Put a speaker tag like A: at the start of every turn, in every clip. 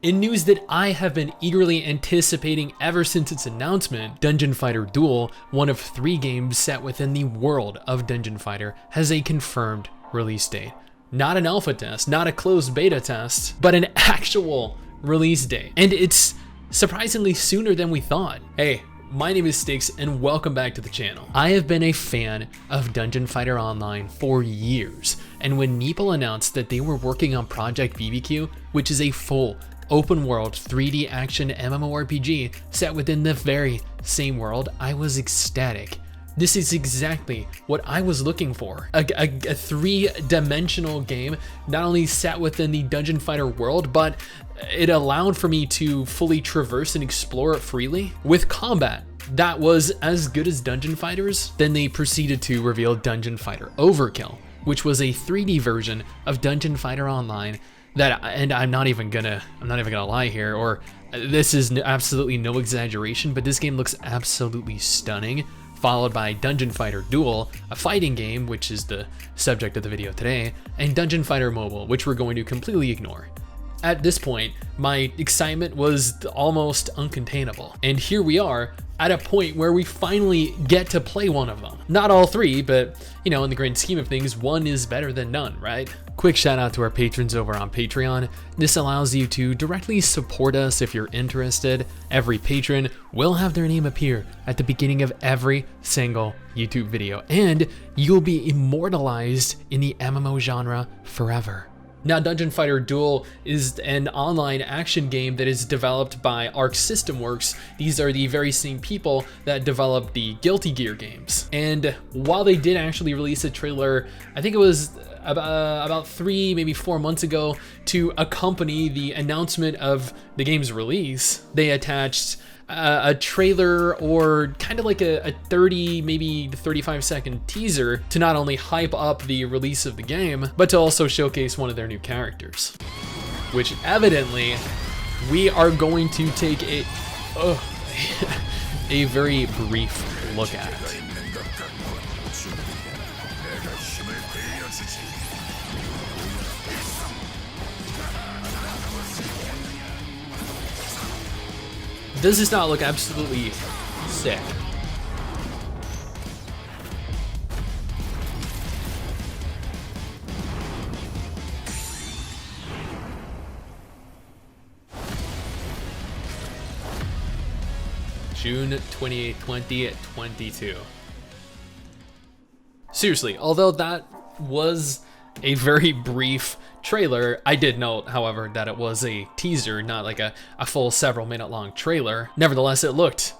A: In news that I have been eagerly anticipating ever since its announcement, Dungeon Fighter Duel, one of 3 games set within the world of Dungeon Fighter, has a confirmed release date. Not an alpha test, not a closed beta test, but an actual release date. And it's surprisingly sooner than we thought. Hey, my name is STIX and welcome back to the channel. I have been a fan of Dungeon Fighter Online for years, and when Meeple announced that they were working on Project BBQ, which is a full open world 3D action MMORPG set within the very same world, I was ecstatic. This is exactly what I was looking for. A 3-dimensional game, not only set within the Dungeon Fighter world, but it allowed for me to fully traverse and explore it freely with combat that was as good as Dungeon Fighters. Then they proceeded to reveal Dungeon Fighter Overkill, which was a 3D version of Dungeon Fighter Online that, and I'm not even gonna lie here, or this is absolutely no exaggeration, but this game looks absolutely stunning. Followed by Dungeon Fighter Duel, a fighting game, which is the subject of the video today, and Dungeon Fighter Mobile, which we're going to completely ignore. At this point, my excitement was almost uncontainable. And here we are at a point where we finally get to play one of them. Not all 3, but you know, in the grand scheme of things, one is better than none, right? Quick shout out to our patrons over on Patreon. This allows you to directly support us if you're interested. Every patron will have their name appear at the beginning of every single YouTube video, and you'll be immortalized in the MMO genre forever. Now, Dungeon Fighter Duel is an online action game that is developed by Arc System Works. These are the very same people that developed the Guilty Gear games. And while they did actually release a trailer, I think it was about 3, maybe 4 months ago, to accompany the announcement of the game's release, they attached a trailer, or kind of like a 30, maybe 35-second teaser to not only hype up the release of the game, but to also showcase one of their new characters, which evidently we are going to take a very brief look at. Does this not look absolutely sick? June 28th, 2022. Seriously, although that was a very brief trailer, I did note, however, that it was a teaser, not like a full several minute long trailer. Nevertheless, it looked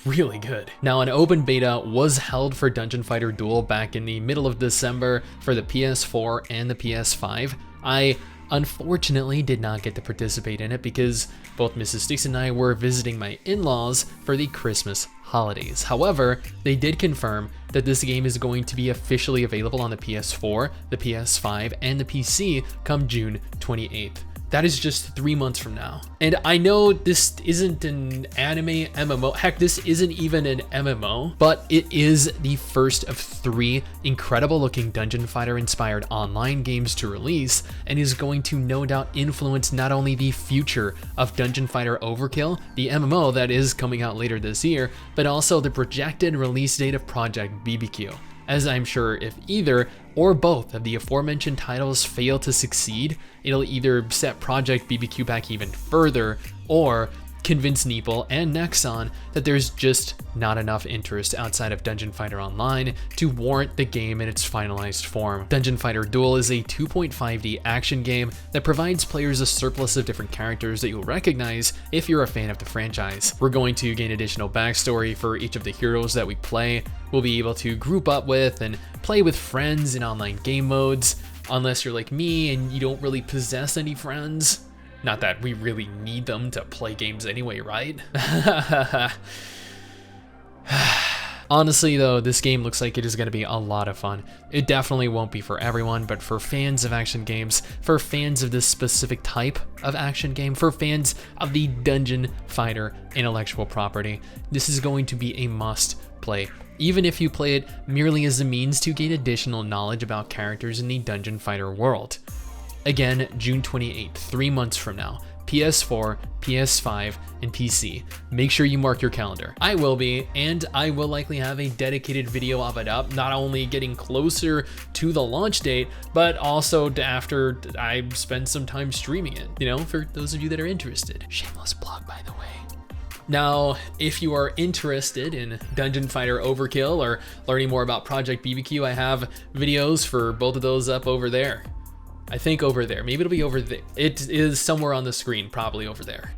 A: really good. Now, an open beta was held for Dungeon Fighter Duel back in the middle of December for the PS4 and the PS5. I unfortunately did not get to participate in it because both Mrs. STIX and I were visiting my in-laws for the Christmas holidays. However, they did confirm that this game is going to be officially available on the PS4, the PS5, and the PC come June 28th. That is just 3 months from now. And I know this isn't an anime MMO, heck, this isn't even an MMO, but it is the first of 3 incredible looking Dungeon Fighter inspired online games to release, and is going to no doubt influence not only the future of Dungeon Fighter Overkill, the MMO that is coming out later this year, but also the projected release date of Project BBQ. As I'm sure if either or both of the aforementioned titles fail to succeed, it'll either set Project BBQ back even further, or convince Meeple and Nexon that there's just not enough interest outside of Dungeon Fighter Online to warrant the game in its finalized form. Dungeon Fighter Duel is a 2.5D action game that provides players a surplus of different characters that you'll recognize if you're a fan of the franchise. We're going to gain additional backstory for each of the heroes that we play. We'll be able to group up with and play with friends in online game modes, unless you're like me and you don't really possess any friends. Not that we really need them to play games anyway, right? Honestly though, this game looks like it is going to be a lot of fun. It definitely won't be for everyone, but for fans of action games, for fans of this specific type of action game, for fans of the Dungeon Fighter intellectual property, this is going to be a must play. Even if you play it merely as a means to gain additional knowledge about characters in the Dungeon Fighter world. Again, June 28th, 3 months from now. PS4, PS5, and PC. Make sure you mark your calendar. I will be, and I will likely have a dedicated video of it up, not only getting closer to the launch date, but also after I spend some time streaming it, you know, for those of you that are interested. Shameless plug, by the way. Now, if you are interested in Dungeon Fighter Overkill or learning more about Project BBQ, I have videos for both of those up over there. I think over there. Maybe it'll be over there. It is somewhere on the screen, probably over there.